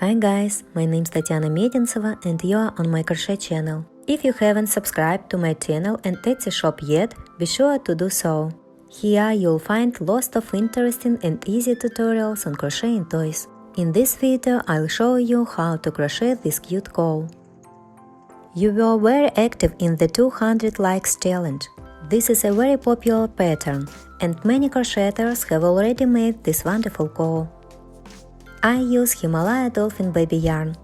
Hi guys, my name's Tatiana Medintseva and you are on my crochet channel. If you haven't subscribed to my channel and Etsy shop yet, be sure to do so. Here you'll find lots of interesting and easy tutorials on crocheting toys. In this video I'll show you how to crochet this cute cowl. You were very active in the 200 likes challenge. This is a very popular pattern and many crocheters have already made this wonderful cowl. I use Himalaya Dolphin Baby yarn.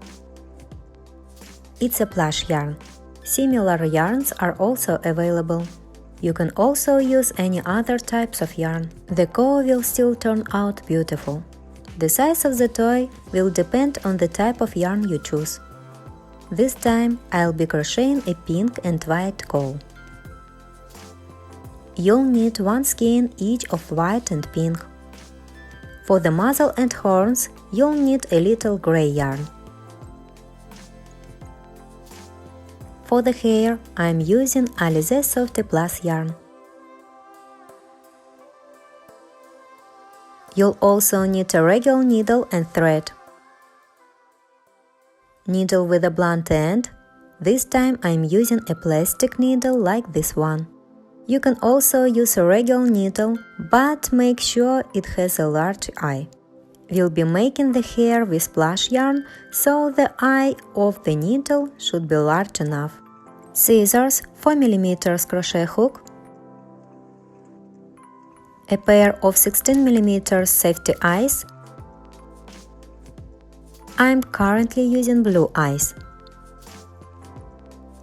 It's a plush yarn. Similar yarns are also available. You can also use any other types of yarn. The cowl will still turn out beautiful. The size of the toy will depend on the type of yarn you choose. This time I'll be crocheting a pink and white cowl. You'll need one skein each of white and pink. For the muzzle and horns, you'll need a little gray yarn. For the hair, I'm using Alize Softy Plus yarn. You'll also need a regular needle and thread. Needle with a blunt end. This time I'm using a plastic needle like this one. You can also use a regular needle, but make sure it has a large eye. We'll be making the hair with plush yarn, so the eye of the needle should be large enough. Scissors, 4mm crochet hook, a pair of 16mm safety eyes. I'm currently using blue eyes.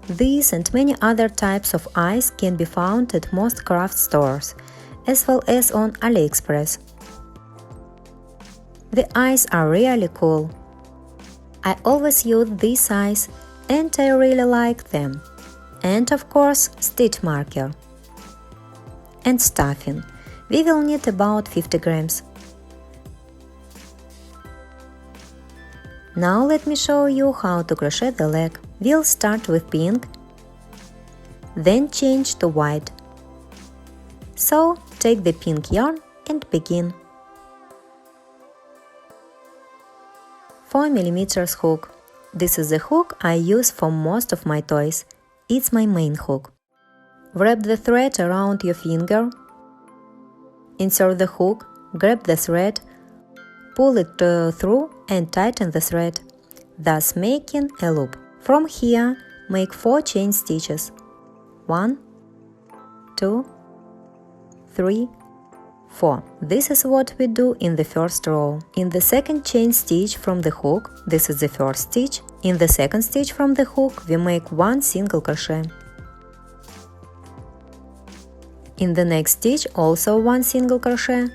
These and many other types of eyes can be found at most craft stores, as well as on AliExpress. The eyes are really cool. I always use these eyes and I really like them. And of course, stitch marker. And stuffing. We will need about 50 grams. Now let me show you how to crochet the leg. We'll start with pink, then change to white. So take the pink yarn and begin. 4mm hook. This is the hook I use for most of my toys. It's my main hook. Wrap the thread around your finger. Insert the hook, grab the thread, pull it through and tighten the thread, thus making a loop. From here, make 4 chain stitches. 1, 2, 3, 4. This is what we do in the first row. In the second chain stitch from the hook, this is the first stitch. In the second stitch from the hook, we make 1 single crochet. In the next stitch, also 1 single crochet.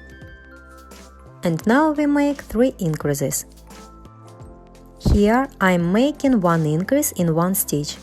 And now we make 3 increases. Here I'm making 1 increase in 1 stitch.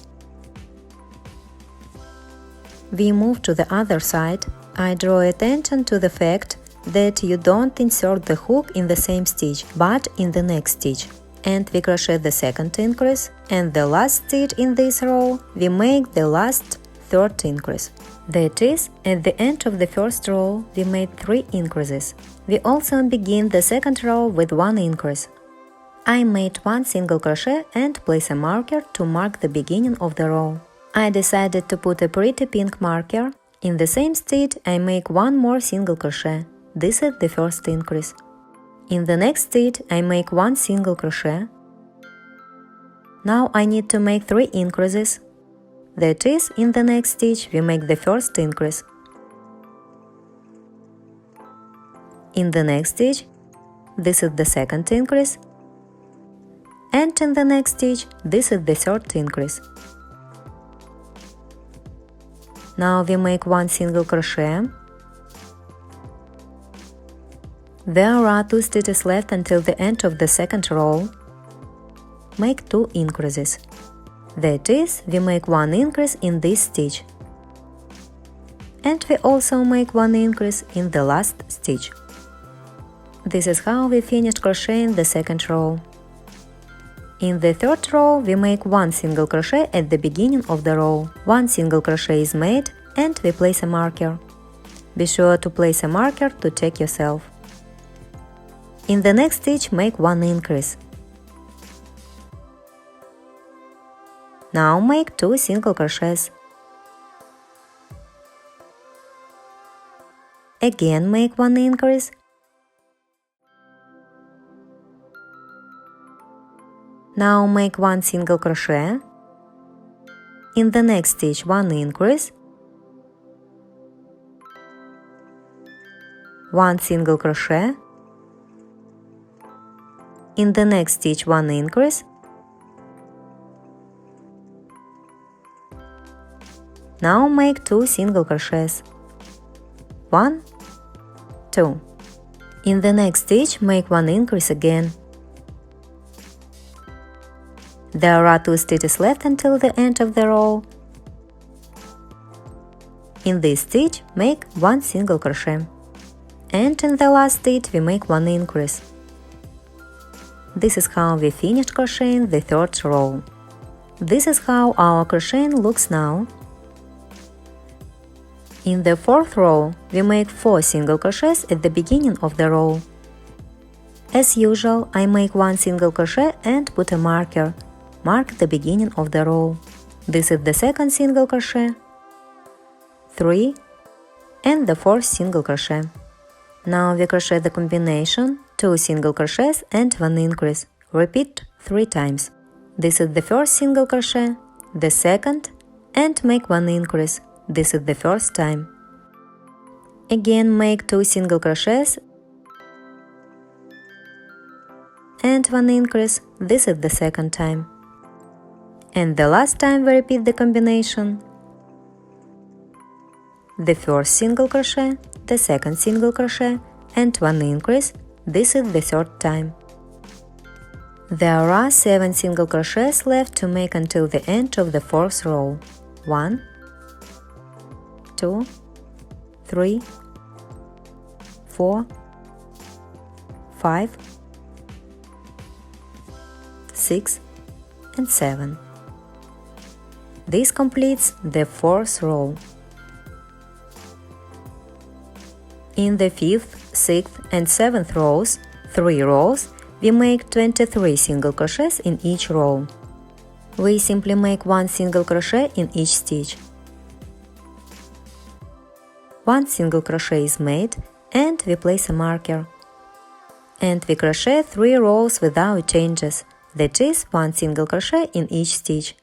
We move to the other side. I draw attention to the fact that you don't insert the hook in the same stitch, but in the next stitch. And we crochet the second increase, and the last stitch in this row we make the last third increase. That is, at the end of the first row we made 3 increases. We also begin the second row with 1 increase. I made 1 single crochet and place a marker to mark the beginning of the row. I decided to put a pretty pink marker. In the same stitch I make 1 more single crochet. This is the first increase. In the next stitch I make 1 single crochet. Now I need to make 3 increases. That is, in the next stitch we make the first increase. In the next stitch, this is the second increase. And in the next stitch, this is the third increase. Now we make 1 single crochet. There are 2 stitches left until the end of the second row. Make 2 increases. That is, we make 1 increase in this stitch. And we also make 1 increase in the last stitch. This is how we finished crocheting the second row. In the third row, we make 1 single crochet at the beginning of the row. 1 single crochet is made and we place a marker. Be sure to place a marker to check yourself. In the next stitch make 1 increase. Now make 2 single crochets. Again make 1 increase. Now make 1 single crochet. In the next stitch 1 increase, 1 single crochet. In the next stitch 1 increase. Now make 2 single crochets. 1, 2. In the next stitch make 1 increase again. There are 2 stitches left until the end of the row. In this stitch make 1 single crochet. And in the last stitch we make 1 increase. This is how we finished crocheting the 3rd row. This is how our crocheting looks now. In the 4th row, we make 4 single crochets at the beginning of the row. As usual, I make 1 single crochet and put a marker. Mark the beginning of the row. This is the 2nd single crochet, 3, and the 4th single crochet. Now we crochet the combination, 2 single crochets and 1 increase. Repeat 3 times. This is the 1st single crochet, the 2nd, and make 1 increase. This is the 1st time. Again make 2 single crochets and 1 increase. This is the 2nd time. And the last time we repeat the combination. The 1st single crochet, the 2nd single crochet, and 1 increase. This is the 3rd time. There are 7 single crochets left to make until the end of the 4th row. 1, 2, 3, 4, 5, 6, and 7. This completes the 4th row. In the 5th, 6th, and 7th rows, 3 rows, we make 23 single crochets in each row. We simply make 1 single crochet in each stitch. 1 single crochet is made, and we place a marker. And we crochet 3 rows without changes, that is 1 single crochet in each stitch.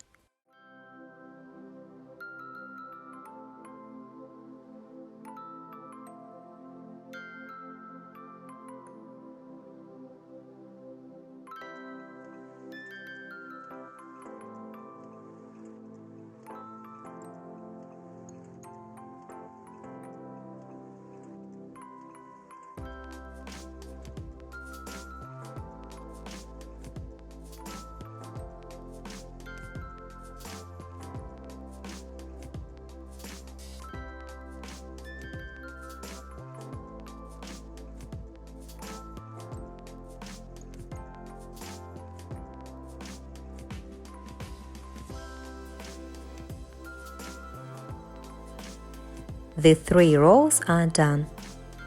The 3 rows are done.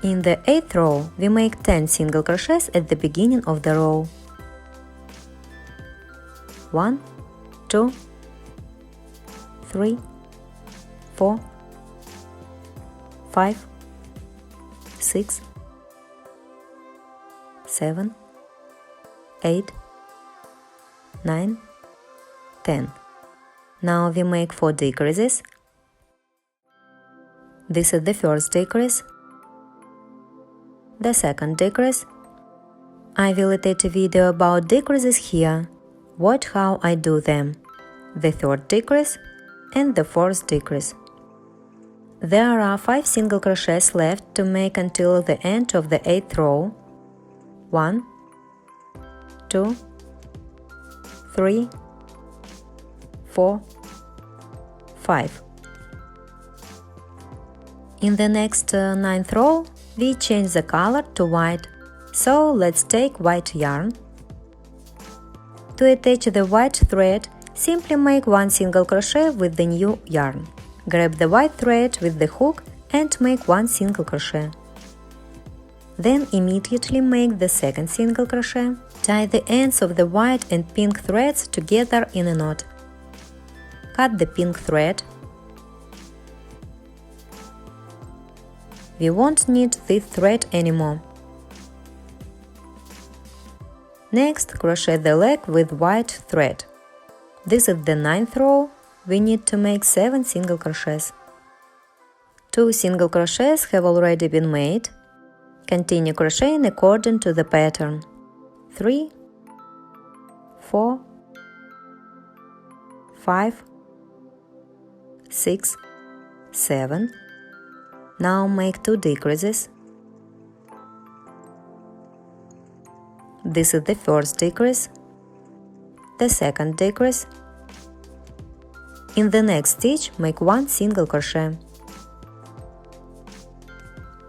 In the 8th row, we make 10 single crochets at the beginning of the row. 1, 2, 3, 4, 5, 6, 7, 8, 9, 10. Now we make 4 decreases. This is the 1st decrease, the 2nd decrease. I will attach a video about decreases here. Watch how I do them. The 3rd decrease and the 4th decrease. There are 5 single crochets left to make until the end of the 8th row. 1, 2, 3, 4, 5. In the next 9th row, we change the color to white, so let's take white yarn. To attach the white thread, simply make 1 single crochet with the new yarn. Grab the white thread with the hook and make 1 single crochet. Then immediately make the 2nd single crochet. Tie the ends of the white and pink threads together in a knot. cut the pink thread. We won't need this thread anymore. Next, crochet the leg with white thread. This is the 9th row. We need to make 7 single crochets. 2 single crochets have already been made. Continue crocheting according to the pattern. 3, 4, 5, 6, 7. Now make 2 decreases. This is the first decrease, the second decrease. In the next stitch, make 1 single crochet.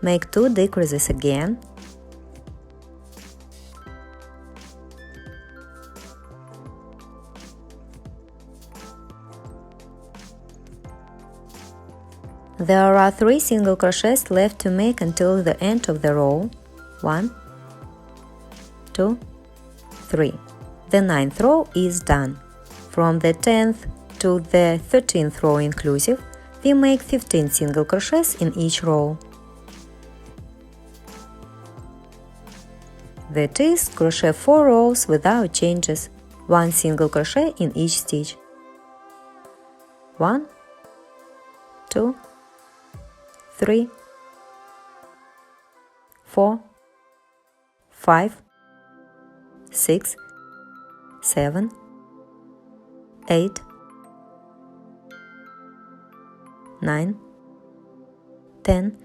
Make 2 decreases again. There are 3 single crochets left to make until the end of the row. 1, 2, 3. The 9th row is done. From the 10th to the 13th row inclusive, we make 15 single crochets in each row. That is, crochet 4 rows without changes, 1 single crochet in each stitch. 1, 2, 3, 4, 5, 6, 7, 8, 9, 10,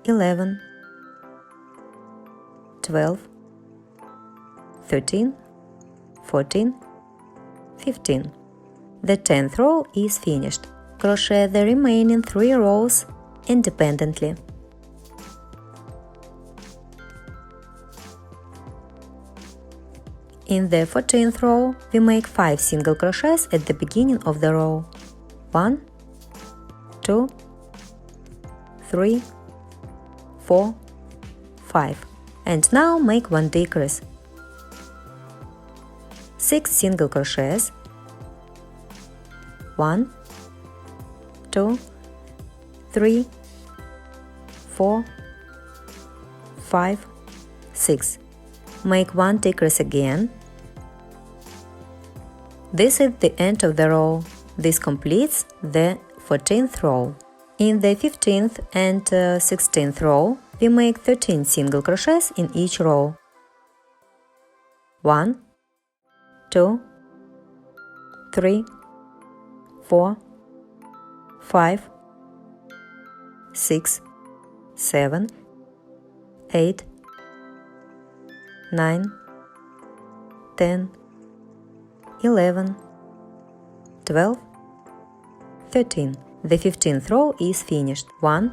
11, 12, 13, 14, 15. The 10th row is finished. Crochet the remaining 3 rows independently. In the 14th row, we make 5 single crochets at the beginning of the row. 1, 2, 3, 4, 5. And now make 1 decrease. 6 single crochets. 1, 2, 3, 4, 5, 6. Make 1 decrease again. This is the end of the row. This completes the 14th row. In the 15th and 16th row, we make 13 single crochets in each row. 1, 2, 3, 4, 5, 6, 7, 8, 9, 10, 11, 12, 13. The 15th row is finished. 1,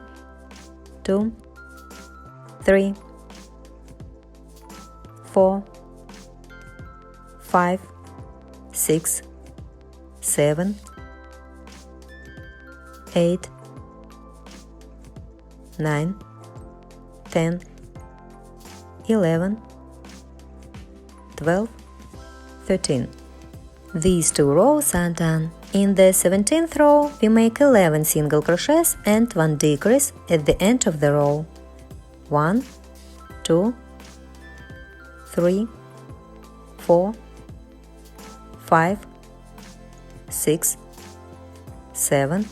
2, 3, 4, 5, 6, 7, 8, 9, 10, 11, 12, 13. These 2 rows are done. In the 17th row, we make 11 single crochets and 1 decrease at the end of the row. 1, 2, 3, 4, 5, 6, 7,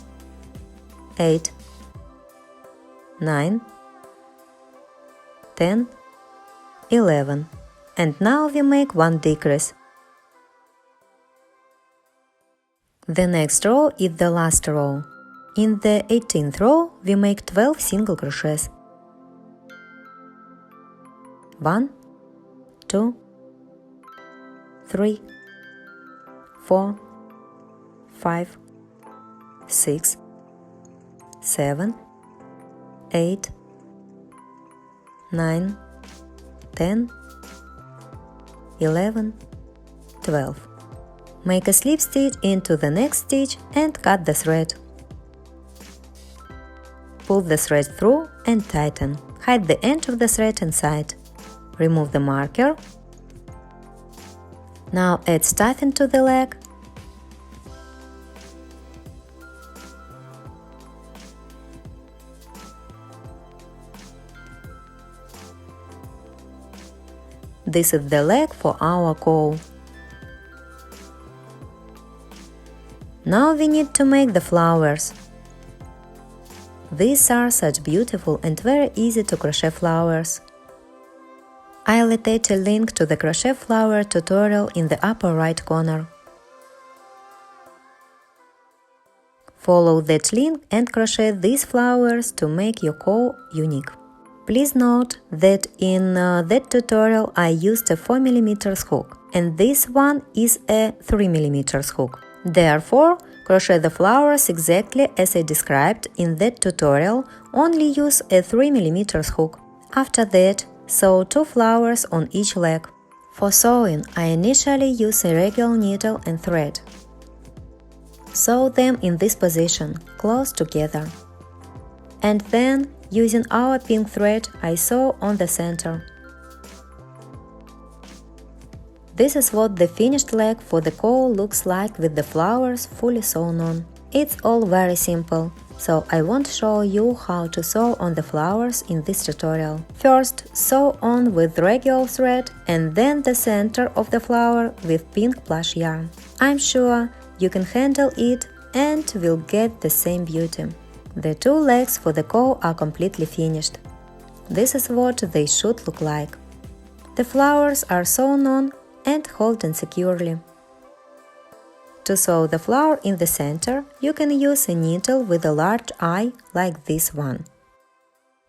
8, 9, 10, 11. And now we make 1 decrease. The next row is the last row. In the 18th row, we make 12 single crochets. 1, 2, 3, 4, 5, 6, 7, 8, 9, 10, 11, 12. Make a slip stitch into the next stitch and cut the thread. Pull the thread through and tighten. Hide the end of the thread inside. Remove the marker. Now add stuffing to the leg. this is the leg for our cow. Now we need to make the flowers. These are such beautiful and very easy to crochet flowers. I'll attach a link to the crochet flower tutorial in the upper right corner. Follow that link and crochet these flowers to make your cow unique. Please note that in that tutorial I used a 4mm hook, and this one is a 3mm hook. Therefore, crochet the flowers exactly as I described in that tutorial, only use a 3mm hook. After that, sew 2 flowers on each leg. For sewing, I initially use a regular needle and thread. Sew them in this position, close together. And then, using our pink thread, I sew on the center. This is what the finished leg for the cow looks like with the flowers fully sewn on. It's all very simple, so I won't show you how to sew on the flowers in this tutorial. First, sew on with regular thread and then the center of the flower with pink plush yarn. I'm sure you can handle it and will get the same beauty. The 2 legs for the cow are completely finished. This is what they should look like. The flowers are sewn on and holding securely. To sew the flower in the center, you can use a needle with a large eye like this one.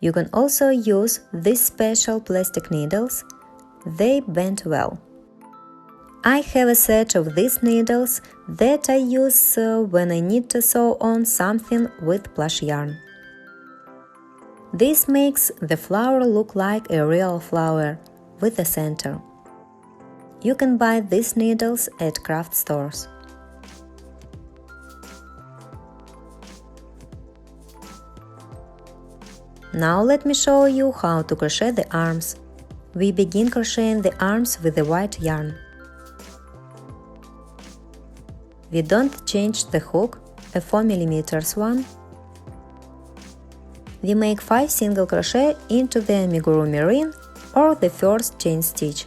You can also use these special plastic needles. They bend well. I have a set of these needles that I use when I need to sew on something with plush yarn. This makes the flower look like a real flower with a center. You can buy these needles at craft stores. Now let me show you how to crochet the arms. We begin crocheting the arms with the white yarn. We don't change the hook, a 4mm one. We make 5 single crochet into the amigurumi ring or the first chain stitch.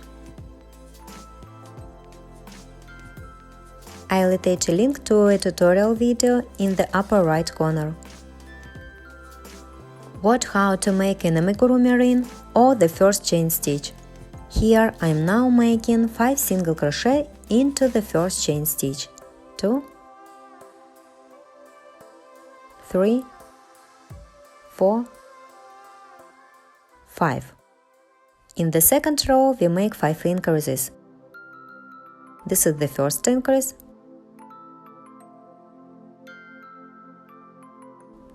I'll attach a link to a tutorial video in the upper right corner. Watch how to make an amigurumi ring or the first chain stitch. Here I'm now making 5 single crochet into the first chain stitch. 2, 3, 4, 5. In the second row we make 5 increases. This is the first increase,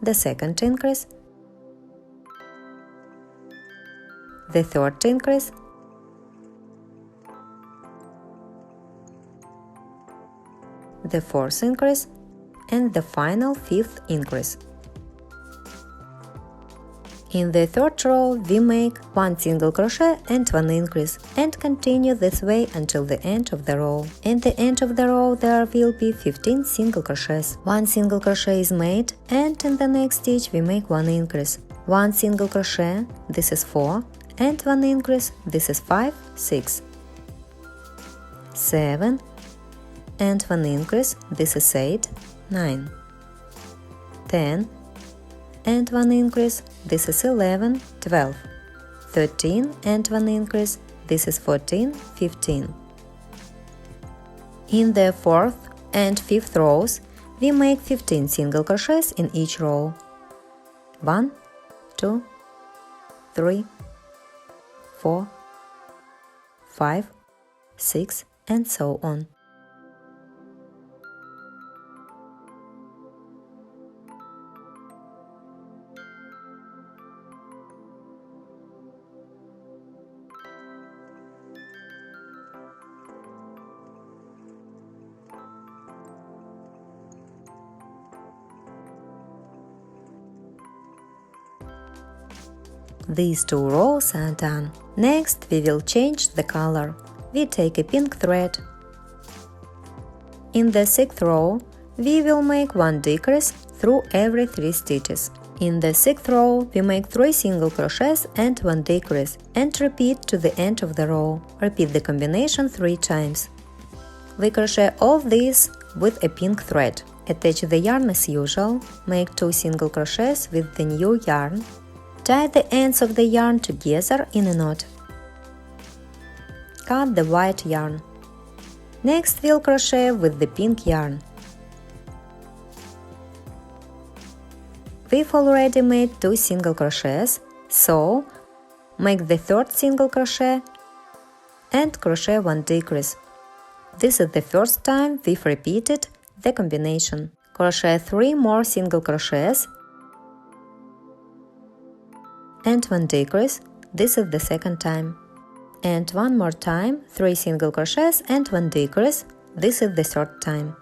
the second increase, the third increase, the fourth increase, and the final 5th increase. In the third row we make 1 single crochet and 1 increase, and continue this way until the end of the row. At the end of the row there will be 15 single crochets. 1 single crochet is made, and in the next stitch we make 1 increase. 1 single crochet, this is 4, and 1 increase, this is 5, 6, 7, and 1 increase, this is 8, 9, 10, and 1 increase, this is 11, 12, 13, and 1 increase, this is 14, 15. In the 4th and 5th rows, we make 15 single crochets in each row. 1, 2, 3, 4, 5, 6, and so on. These 2 rows are done. Next we will change the color. We take a pink thread. In the 6th row we will make 1 decrease through every 3 stitches. In the 6th row, we make 3 single crochets and 1 decrease and repeat to the end of the row. Repeat the combination 3 times. We crochet all this with a pink thread. Attach the yarn as usual, make 2 single crochets with the new yarn. Tie the ends of the yarn together in a knot. Cut the white yarn. Next, we'll crochet with the pink yarn. We've already made 2 single crochets, so make the 3rd single crochet and crochet 1 decrease. This is the first time we've repeated the combination. Crochet 3 more single crochets and 1 decrease. This is the second time. And one more time, 3 single crochets and 1 decrease. This is the third time.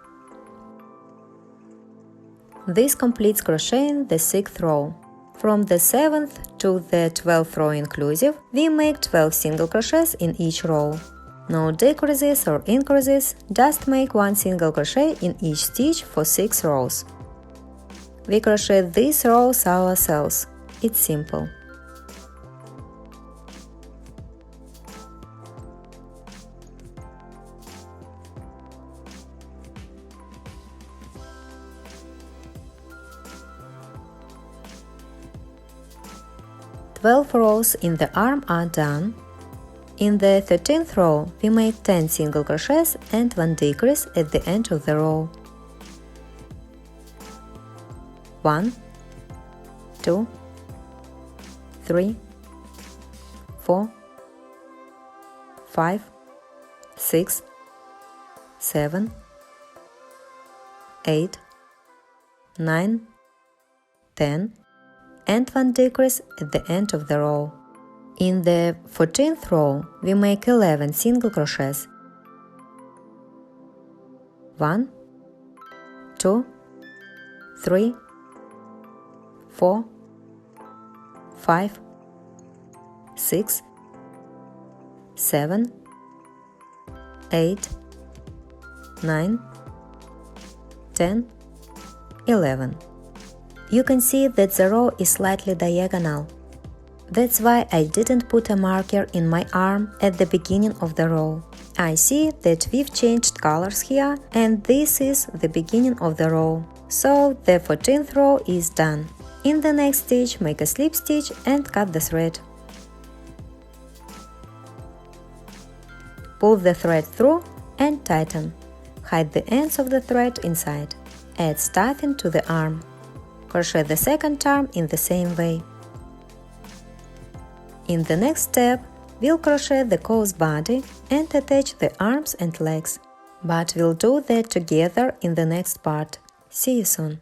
This completes crocheting the 6th row. From the 7th to the 12th row inclusive, we make 12 single crochets in each row. No decreases or increases, just make 1 single crochet in each stitch for 6 rows. We crochet these rows ourselves. It's simple. Twelve rows in the arm are done. In the 13th row, we make 10 single crochets and 1 decrease at the end of the row. 1, 2, 3, 4, 5, 6, 7, 8, 9, 10, and 1 decrease at the end of the row. In the 14th row, we make 11 single crochets. 1, 2, 3, 4, 5, 6, 7, 8, 9, 10, 11. You can see that the row is slightly diagonal. That's why I didn't put a marker in my arm at the beginning of the row. I see that we've changed colors here, and this is the beginning of the row. So the 14th row is done. In the next stitch, make a slip stitch and cut the thread. Pull the thread through and tighten. Hide the ends of the thread inside. Add stuffing to the arm. Crochet the second arm in the same way. In the next step, we'll crochet the coat body and attach the arms and legs. But we'll do that together in the next part. See you soon!